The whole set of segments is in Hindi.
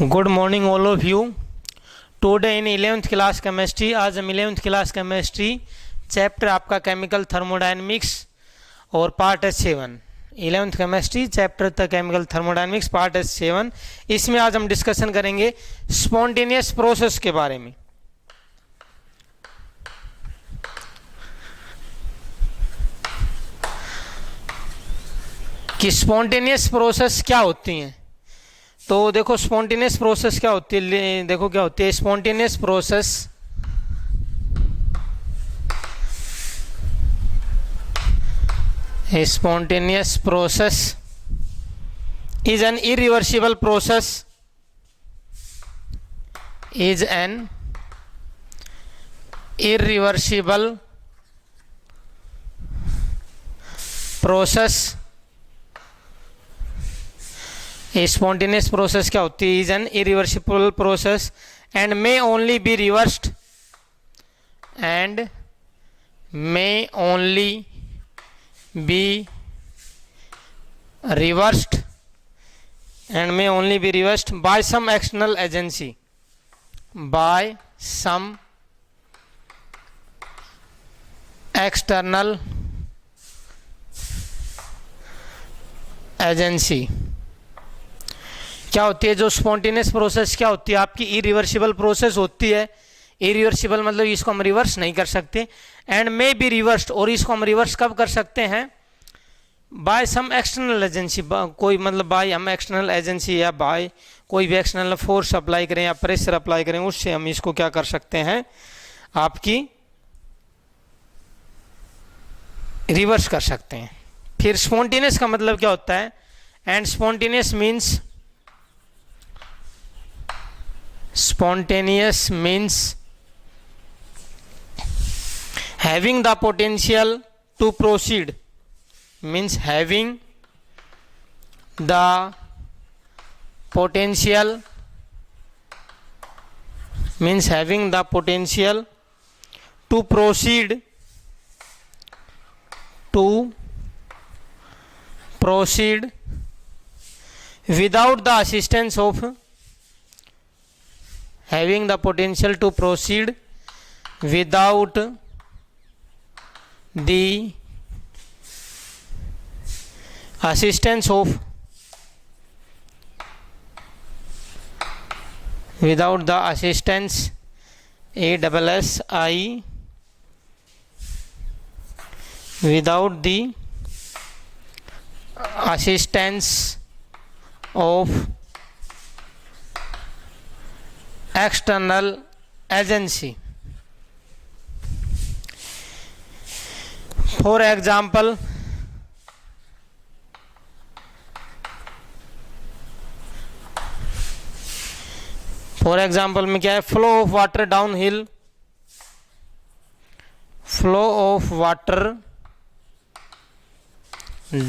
Good morning all of you. Today in 11th class chemistry, आज हम 11th क्लास केमिस्ट्री चैप्टर आपका केमिकल थर्मोडायनेमिक्स और part S 7। 11th chemistry chapter the chemical thermodynamics part S 7। इसमें आज हम डिस्कशन करेंगे स्पॉन्टेनियस प्रोसेस के बारे में। कि स्पॉन्टेनियस प्रोसेस क्या होती हैं। तो देखो स्पॉन्टेनियस प्रोसेस क्या होती है, देखो क्या होती है spontaneous process. Spontaneous process is an irreversible process, is an irreversible process. Spontaneous process क्या होती है, is an irreversible process and may only be reversed and may only be reversed and may only be reversed by some external agency, by some external agency. क्या होती है जो स्पॉन्टेनियस प्रोसेस, क्या होती है आपकी इरिवर्सिबल प्रोसेस होती है। इरिवर्सिबल मतलब इसको हम रिवर्स नहीं कर सकते। एंड मे बी रिवर्स्ड, और इसको हम रिवर्स कब कर सकते हैं, बाय सम एक्सटर्नल एजेंसी, कोई मतलब बाय हम एक्सटर्नल एजेंसी या बाय कोई भी एक्सटर्नल फोर्स अप्लाई करें या प्रेशर अप्लाई करें, उससे हम इसको क्या कर सकते हैं, आपकी रिवर्स कर सकते हैं। फिर स्पॉन्टेनियस का मतलब क्या होता है, and spontaneous means, spontaneous means having the potential to proceed, means having the potential, means having the potential to proceed, to proceed without the assistance of, having the potential to proceed without the assistance of, without the assistance, ASSI, without the assistance of external agency. For example, में क्या है, flow of water down hill, flow of water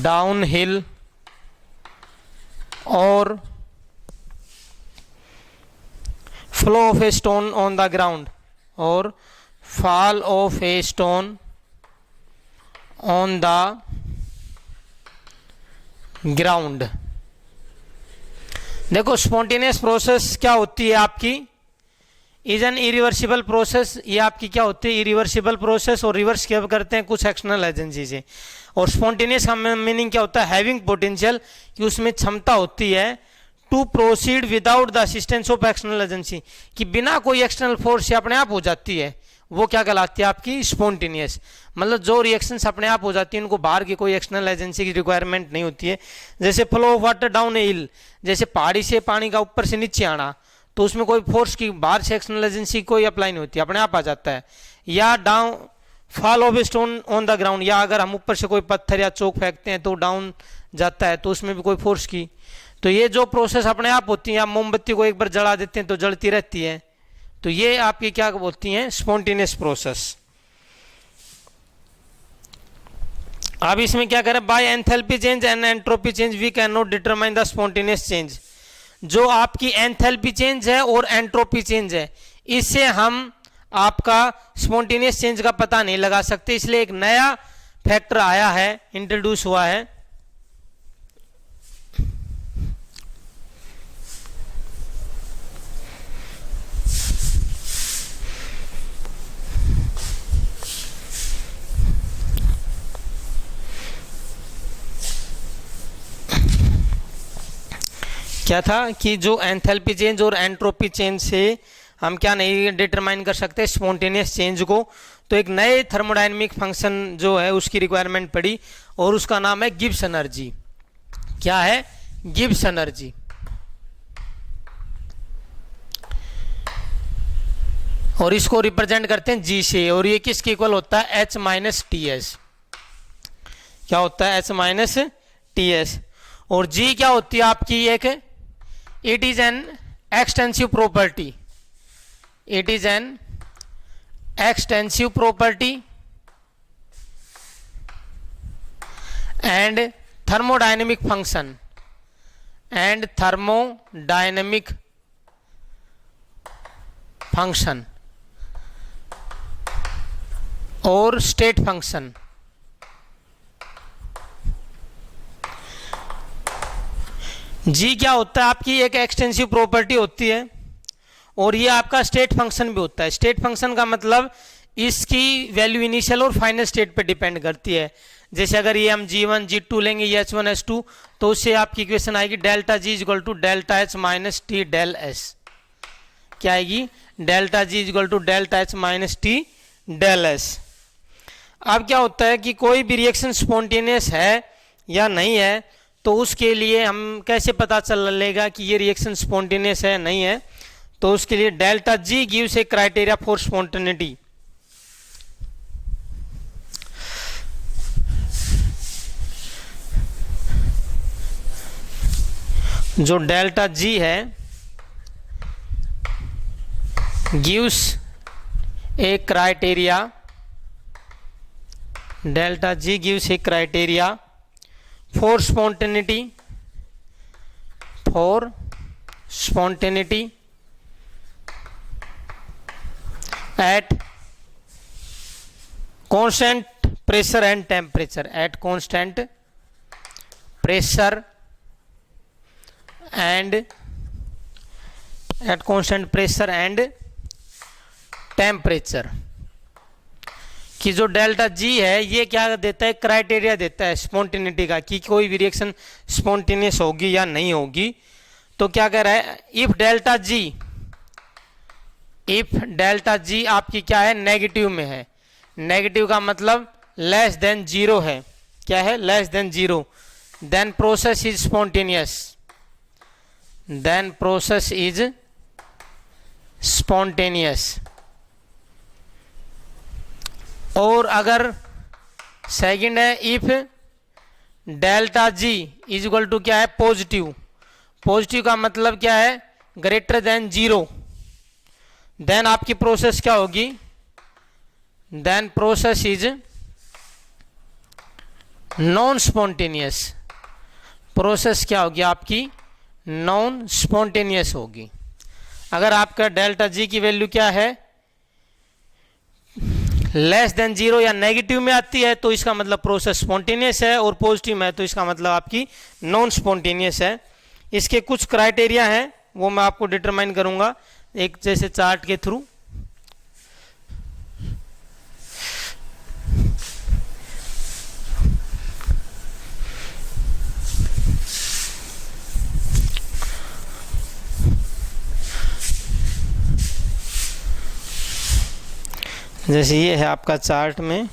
down hill, और flow of a stone on the ground, और fall of a stone on the ground. देखो स्पॉन्टेनियस प्रोसेस क्या होती है आपकी, इज एन इरिवर्सिबल प्रोसेस। ये आपकी क्या होती है, इरिवर्सिबल प्रोसेस, और रिवर्स क्या करते हैं कुछ एक्सटर्नल एजेंसी से। और स्पॉन्टेनियस का मीनिंग क्या होता है, हैविंग पोटेंशियल, कि उसमें क्षमता होती है, to proceed without the assistance of external agency, कि बिना कोई एक्सटर्नल फोर्स से अपने आप हो जाती है, वो क्या कहलाती है आपकी स्पॉन्टेनियस। मतलब जो रिएक्शंस अपने आप हो जाती है उनको बाहर की कोई एक्सटर्नल एजेंसी की रिक्वायरमेंट नहीं होती है। जैसे फ्लो ऑफ वाटर डाउन ए हिल, जैसे पहाड़ी से पानी का ऊपर से नीचे आना, तो उसमें कोई फोर्स की बाहर से एक्सटर्नल एजेंसी कोई अप्लाई नहीं होती, अपने आप आ जाता है। या down fall of a stone on the ground, या अगर हम ऊपर से कोई पत्थर या चौक फेंकते हैं तो डाउन जाता है, तो उसमें भी कोई फोर्स की। तो ये जो प्रोसेस अपने आप होती है, आप मोमबत्ती को एक बार जला देते हैं तो जलती रहती है, तो ये आपकी क्या बोलती हैं, स्पॉन्टेनियस प्रोसेस। अब इसमें क्या करें, by enthalpy change and entropy change we can not determine the spontaneous change. जो आपकी एंथैल्पी चेंज है और एंट्रोपी चेंज है, इससे हम आपका स्पॉन्टेनियस चेंज का पता नहीं लगा सकते, इसलिए एक नया फैक्टर आया है, इंट्रोड्यूस हुआ है। क्या था कि जो एंथैल्पी चेंज और एंट्रोपी चेंज से हम क्या नहीं डिटरमाइन कर सकते स्पॉन्टेनियस चेंज को, तो एक नए थर्मोडायनेमिक फंक्शन जो है उसकी रिक्वायरमेंट पड़ी और उसका नाम है गिब्स एनर्जी। क्या है? Gibbs energy. और इसको रिप्रेजेंट करते हैं जी से, और ये किसके इक्वल होता है? H minus T S. क्या होता है? H minus T S. और जी क्या होती है आपकी? एक it is an extensive property, it is an extensive property and thermodynamic function, and thermodynamic function और स्टेट फंक्शन। जी क्या होता है आपकी? एक एक्सटेंसिव प्रॉपर्टी होती है और ये आपका स्टेट फंक्शन भी होता है। स्टेट फंक्शन का मतलब इसकी वैल्यू इनिशियल और फाइनल स्टेट पे डिपेंड करती है। जैसे अगर ये हम G1 G2 लेंगे, ये H1 H2, तो उससे आपकी इक्वेशन आएगी delta G equal to delta H minus T del S. क्या आएगी? Delta G equal to delta H minus T del S. अब क्या होता है कि कोई भी रिएक्शन स्पॉन्टेनियस है या नहीं है, तो उसके लिए हम कैसे पता चलेगा कि ये रिएक्शन स्पॉन्टेनियस है नहीं है? तो उसके लिए delta G gives a criteria for spontaneity. जो डेल्टा G है gives a criteria, delta G gives a criteria for spontaneity, for spontaneity at constant pressure and temperature, at constant pressure and at constant pressure and temperature। कि जो डेल्टा G है ये क्या देता है? क्राइटेरिया देता है स्पॉन्टेनिटी का, कि कोई भी रिएक्शन स्पॉन्टेनियस होगी या नहीं होगी। तो क्या कह रहा है? इफ डेल्टा G आपकी क्या है? नेगेटिव में है। नेगेटिव का मतलब लेस देन जीरो है। क्या है? Less than zero. Then process is spontaneous, then process is spontaneous. और अगर सेकंड है if delta G is equal to क्या है? पॉजिटिव। पॉजिटिव का मतलब क्या है? Greater than zero. देन आपकी प्रोसेस क्या होगी? Then process is non spontaneous. Process क्या होगी आपकी? नॉन स्पॉन्टेनियस होगी। अगर आपका डेल्टा G की वैल्यू क्या है? लेस देन जीरो या नेगेटिव में आती है तो इसका मतलब प्रोसेस स्पॉन्टेनियस है, और पॉजिटिव में है तो इसका मतलब आपकी नॉन स्पॉन्टेनियस है। इसके कुछ क्राइटेरिया हैं वो मैं आपको डिटरमाइन करूंगा एक जैसे चार्ट के थ्रू। जैसे ये है आपका चार्ट में,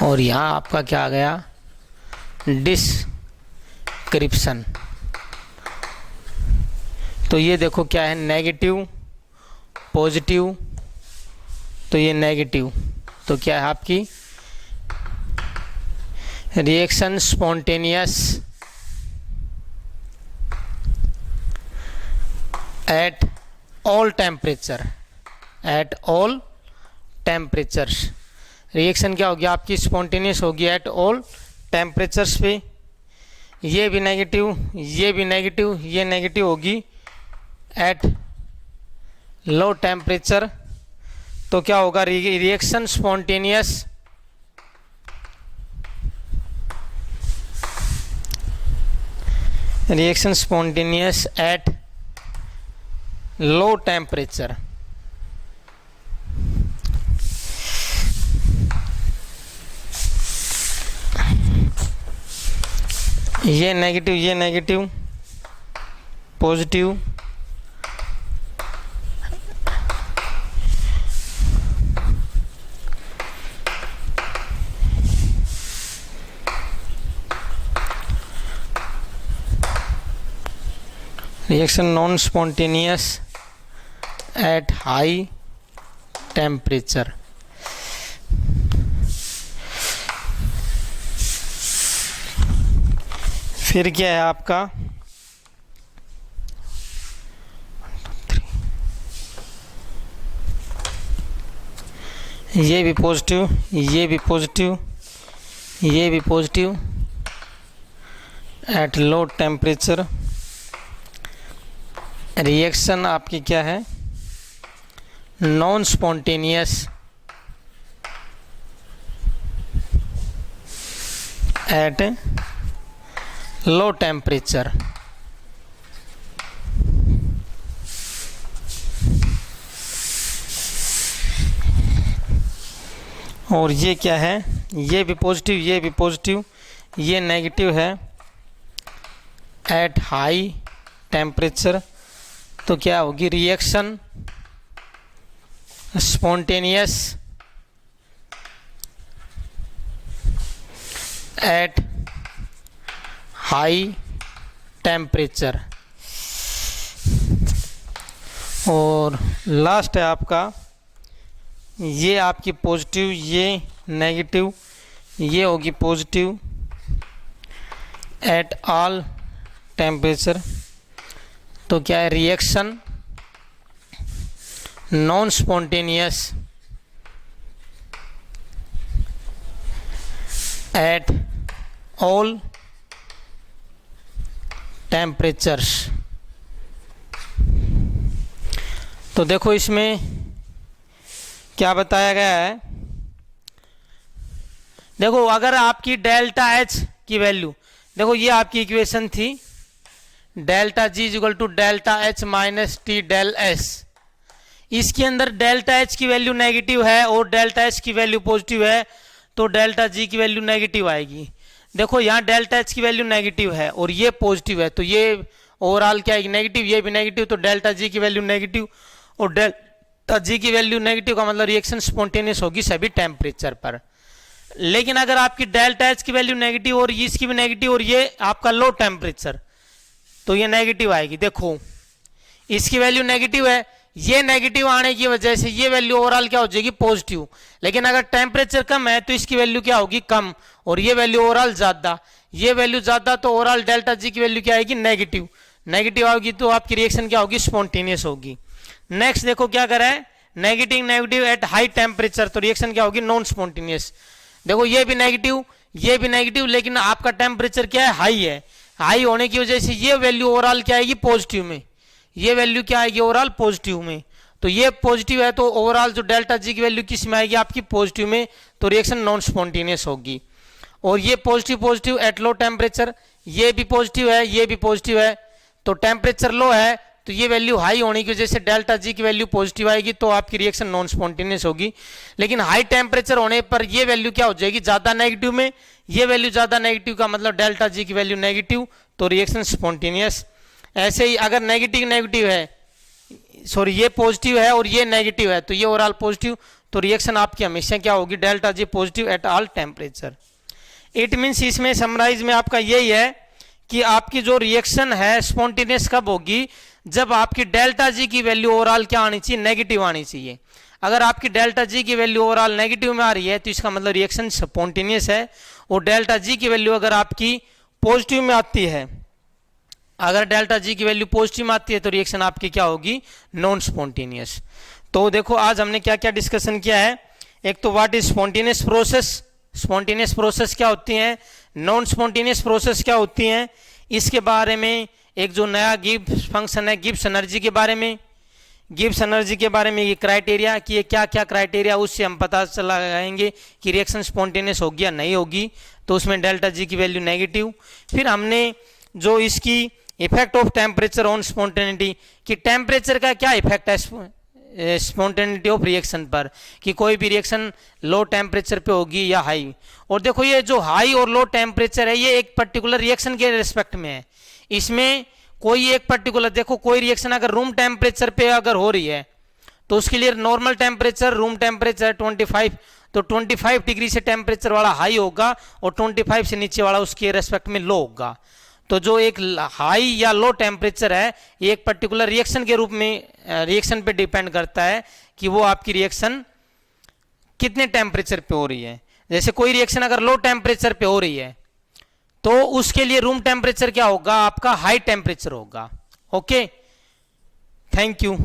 और यहाँ आपका क्या आ गया? डिस्क्रिप्शन। तो ये देखो क्या है? नेगेटिव, पॉजिटिव, तो ये नेगेटिव, तो क्या है आपकी reaction spontaneous at all temperature, at all temperatures. Reaction क्या होगी आपकी? स्पॉन्टेनियस होगी एट ऑल टेम्परेचर्स पे। ये भी नेगेटिव, ये भी नेगेटिव, ये नेगेटिव होगी, एट लो टेम्परेचर, तो क्या होगा, reaction spontaneous at low temperature. ये negative positive, reaction non spontaneous at high temperature. फिर क्या है आपका, ये भी पॉजिटिव, ये भी पॉजिटिव, ये भी positive eight low temperature. Reaction आपकी क्या है, non spontaneous at low temperature. और ये क्या है, ये भी पॉजिटिव, ये भी पॉजिटिव, ये नेगेटिव है एट हाई टेम्परेचर। तो क्या होगी, reaction spontaneous at high temperature. और लास्ट है आपका, ये आपकी पॉजिटिव, ये नेगेटिव, ये होगी पॉजिटिव एट ऑल टेम्परेचर। तो क्या है, reaction non spontaneous at all temperatures. तो देखो इसमें क्या बताया गया है, देखो अगर आपकी डेल्टा एच की वैल्यू, देखो ये आपकी इक्वेशन थी, delta G equal to delta H minus T del S. इसके अंदर डेल्टा एच की वैल्यू नेगेटिव है और डेल्टा एच की वैल्यू पॉजिटिव है, तो डेल्टा जी की वैल्यू नेगेटिव आएगी। देखो यहाँ डेल्टा एच की वैल्यू नेगेटिव है और ये पॉजिटिव है, तो ये ओवरऑल क्या आएगी, नेगेटिव, ये भी नेगेटिव, तो डेल्टा जी की वैल्यू नेगेटिव और डेल्टा जी की वैल्यू नेगेटिव का मतलब रिएक्शन स्पॉन्टेनियस होगी सभी टेम्परेचर पर। लेकिन अगर आपकी डेल्टा एच की वैल्यू नेगेटिव और इसकी भी नेगेटिव और ये आपका लो टेम्परेचर, तो ये नेगेटिव आएगी। देखो इसकी वैल्यू नेगेटिव है, ये नेगेटिव आने की वजह से ये वैल्यू ओवरऑल क्या हो जाएगी, पॉजिटिव। लेकिन अगर टेम्परेचर कम है तो इसकी वैल्यू क्या होगी, कम, और ये वैल्यू ओवरऑल ज्यादा, ये वैल्यू ज्यादा, तो ओवरऑल डेल्टा जी की वैल्यू क्या आएगी, नेगेटिव। नेगेटिव आएगी तो आपकी रिएक्शन क्या होगी, स्पॉन्टेनियस होगी। नेक्स्ट देखो क्या करा है, negative negative eight high temperature, तो रिएक्शन क्या होगी, नॉन स्पॉन्टेनियस। देखो ये भी नेगेटिव, ये भी नेगेटिव, लेकिन आपका टेम्परेचर क्या है, हाई है। हाई होने की वजह से ये वैल्यू ओवरऑल क्या आएगी, पॉजिटिव में, ये वैल्यू क्या आएगी ओवरऑल पॉजिटिव में। तो ये पॉजिटिव है तो ओवरऑल जो डेल्टा जी की वैल्यू किस में आएगी, आपकी पॉजिटिव में, तो रिएक्शन नॉन स्पॉन्टेनियस होगी। और ये positive positive eight low temperature, ये भी पॉजिटिव है, ये भी पॉजिटिव है, तो टेम्परेचर लो है तो ये वैल्यू हाई होने की वजह से डेल्टा जी की वैल्यू पॉजिटिव आएगी, तो आपकी रिएक्शन नॉन स्पॉन्टेनियस होगी। लेकिन हाई टेम्परेचर होने पर ये वैल्यू क्या हो जाएगी, ज्यादा नेगेटिव में, ये वैल्यू ज्यादा नेगेटिव का मतलब डेल्टा जी की वैल्यू नेगेटिव, तो रिएक्शन स्पॉन्टेनियस। ऐसे ही अगर नेगेटिव नेगेटिव है, सॉरी ये पॉजिटिव है और ये नेगेटिव है, तो ये ओवरऑल पॉजिटिव, तो रिएक्शन आपकी हमेशा क्या होगी, delta G positive at all temperature. It means इसमें समराइज में आपका यही है कि आपकी जो रिएक्शन है स्पॉन्टेनियस कब होगी, जब आपकी डेल्टा जी की वैल्यू ओवरऑल क्या आनी चाहिए, नेगेटिव आनी चाहिए। अगर आपकी डेल्टा जी की वैल्यू ओवरऑल नेगेटिव में आ रही है तो इसका मतलब रिएक्शन स्पॉन्टेनियस है। और डेल्टा जी की वैल्यू अगर आपकी पॉजिटिव में आती है, अगर डेल्टा जी की वैल्यू पॉजिटिव में आती है तो रिएक्शन आपकी क्या होगी, नॉन स्पॉन्टेनियस। तो देखो आज हमने क्या क्या डिस्कशन किया है, एक तो what is spontaneous process, spontaneous process क्या होती हैं, नॉन स्पॉन्टेनियस प्रोसेस क्या होती हैं, इसके बारे में एक जो नया गिब्स फंक्शन है गिब्स एनर्जी के बारे में, गिब्स एनर्जी के बारे में ये क्राइटेरिया कि ये क्या क्या क्राइटेरिया, उससे हम पता चला लगाएंगे कि रिएक्शन स्पॉन्टेनियस होगी या नहीं होगी, तो उसमें डेल्टा जी की वैल्यू नेगेटिव। फिर हमने जो इसकी effect of temperature on spontaneity, कि टेम्परेचर का क्या इफेक्ट है स्पॉन्टेनिटी ऑफ रिएक्शन पर, कि कोई भी रिएक्शन लो टेम्परेचर पे होगी या हाई। और देखो ये जो हाई और लो टेम्परेचर है ये एक पर्टिकुलर रिएक्शन के रिस्पेक्ट में है, इसमें कोई एक पर्टिकुलर, देखो कोई रिएक्शन अगर रूम टेम्परेचर पे अगर हो रही है तो उसके लिए नॉर्मल टेम्परेचर रूम टेम्परेचर 25, तो 25 डिग्री से टेम्परेचर वाला हाई होगा और 25 से नीचे वाला उसके रेस्पेक्ट में लो होगा। तो जो एक हाई या लो टेम्परेचर है ये एक पर्टिकुलर रिएक्शन के रूप में रिएक्शन पे डिपेंड करता है कि वो आपकी रिएक्शन कितने टेम्परेचर पे हो रही है। जैसे कोई रिएक्शन अगर लो टेम्परेचर पे हो रही है तो उसके लिए रूम टेम्परेचर क्या होगा, आपका हाई टेम्परेचर होगा। Okay, thank you.